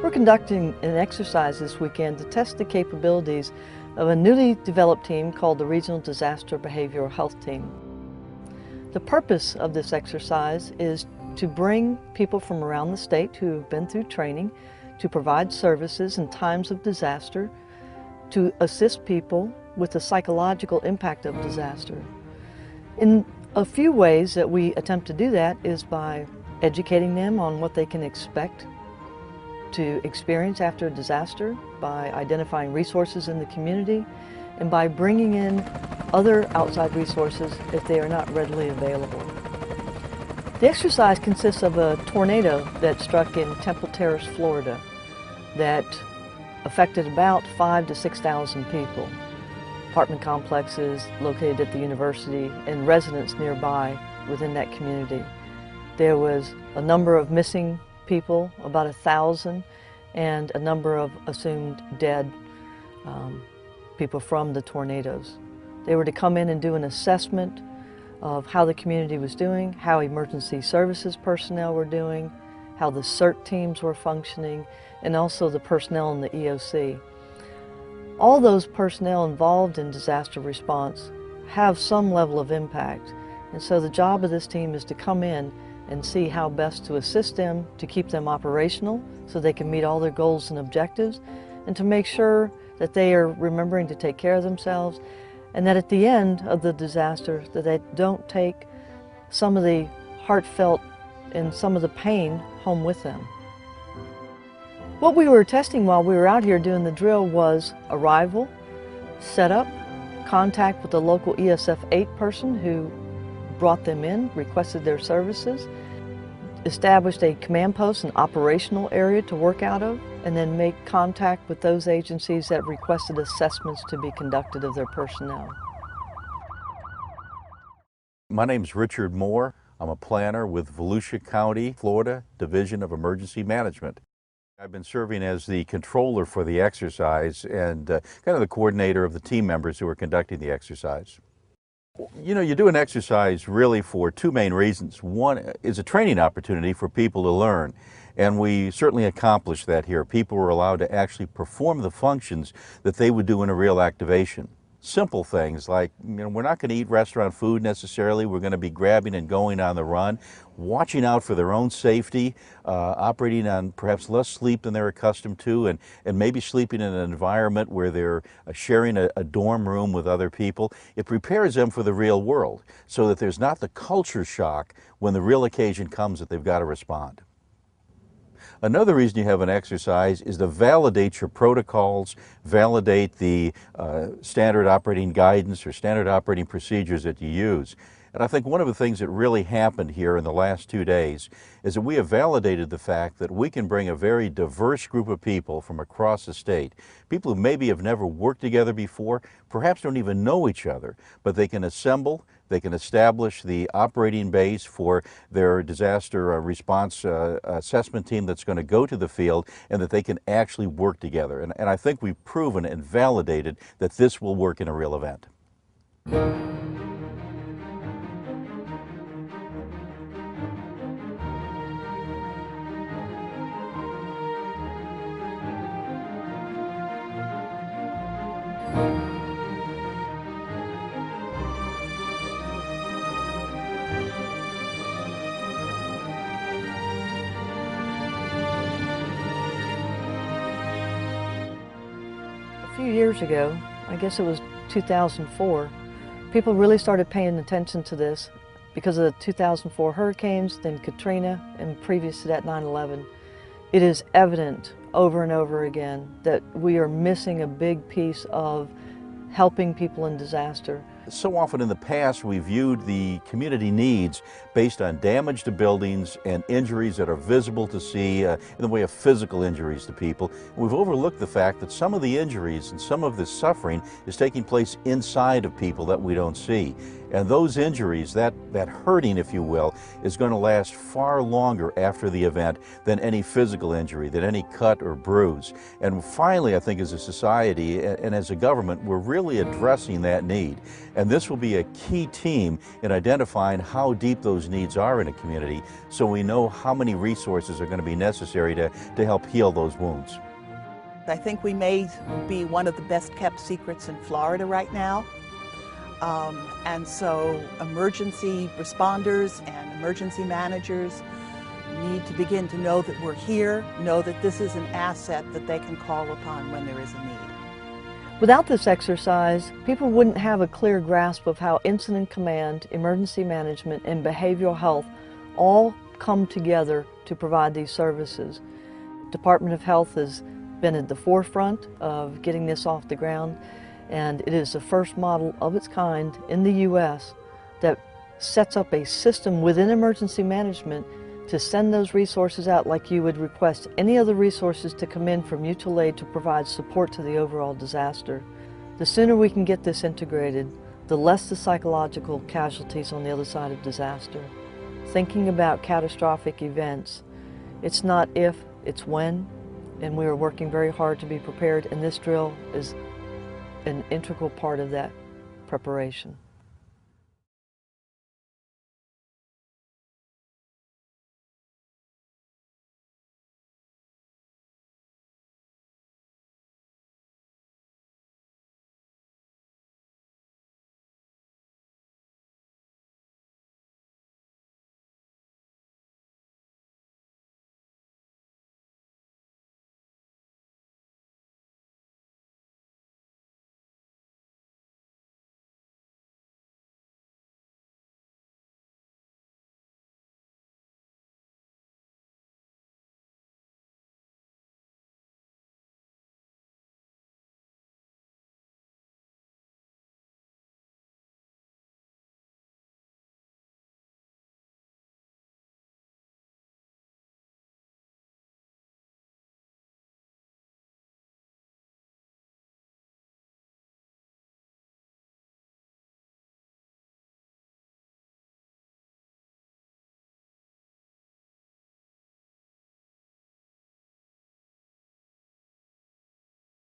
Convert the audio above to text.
We're conducting an exercise this weekend to test the capabilities of a newly developed team called the Regional Disaster Behavioral Health Team. The purpose of this exercise is to bring people from around the state who have been through training to provide services in times of disaster, to assist people with the psychological impact of disaster. In a few ways that we attempt to do that is by educating them on what they can expect to experience after a disaster, by identifying resources in the community, and by bringing in other outside resources if they are not readily available. The exercise consists of a tornado that struck in Temple Terrace, Florida, that affected about 5,000 to 6,000 people. Apartment complexes located at the university and residents nearby within that community. There was a number of missing people, about 1,000, and a number of assumed dead people from the tornadoes. They were to come in and do an assessment of how the community was doing, how emergency services personnel were doing, how the CERT teams were functioning, and also the personnel in the EOC. All those personnel involved in disaster response have some level of impact, and so the job of this team is to come in and see how best to assist them, to keep them operational so they can meet all their goals and objectives, and to make sure that they are remembering to take care of themselves, and that at the end of the disaster that they don't take some of the heartfelt and some of the pain home with them. What we were testing while we were out here doing the drill was arrival, setup, contact with the local ESF 8 person who brought them in, requested their services, established a command post, an operational area to work out of, and then make contact with those agencies that requested assessments to be conducted of their personnel. My name's Richard Moore. I'm a planner with Volusia County, Florida Division of Emergency Management. I've been serving as the controller for the exercise and kind of the coordinator of the team members who are conducting the exercise. You know, you do an exercise really for two main reasons. One is a training opportunity for people to learn, and we certainly accomplished that here. People were allowed to actually perform the functions that they would do in a real activation. Simple things like, we're not going to eat restaurant food necessarily. We're going to be grabbing and going on the run, watching out for their own safety, operating on perhaps less sleep than they're accustomed to, and maybe sleeping in an environment where they're sharing a dorm room with other people. It prepares them for the real world so that there's not the culture shock when the real occasion comes that they've got to respond. Another reason you have an exercise is to validate your protocols, validate the standard operating guidance or standard operating procedures that you use. And I think one of the things that really happened here in the last 2 days is that we have validated the fact that we can bring a very diverse group of people from across the state, people who maybe have never worked together before, perhaps don't even know each other, but they can assemble, they can establish the operating base for their disaster response assessment team that's going to go to the field, and that they can actually work together. And I think we've proven and validated that this will work in a real event. A few years ago, I guess it was 2004, people really started paying attention to this because of the 2004 hurricanes, then Katrina, and previous to that 9/11. It is evident over and over again that we are missing a big piece of helping people in disaster. So often in the past we viewed the community needs based on damage to buildings and injuries that are visible to see in the way of physical injuries to people. We've overlooked the fact that some of the injuries and some of the suffering is taking place inside of people that we don't see. And those injuries, that hurting, if you will, is going to last far longer after the event than any physical injury, than any cut or bruise. And finally, I think as a society and as a government, we're really addressing that need. And this will be a key team in identifying how deep those needs are in a community so we know how many resources are going to be necessary to help heal those wounds. I think we may be one of the best kept secrets in Florida right now. And so emergency responders and emergency managers need to begin to know that we're here, know that this is an asset that they can call upon when there is a need. Without this exercise, people wouldn't have a clear grasp of how incident command, emergency management, and behavioral health all come together to provide these services. Department of Health has been at the forefront of getting this off the ground, and it is the first model of its kind in the U.S. that sets up a system within emergency management to send those resources out like you would request any other resources to come in from mutual aid to provide support to the overall disaster. The sooner we can get this integrated, the less the psychological casualties on the other side of disaster. Thinking about catastrophic events, it's not if, it's when, and we are working very hard to be prepared, and this drill is an integral part of that preparation.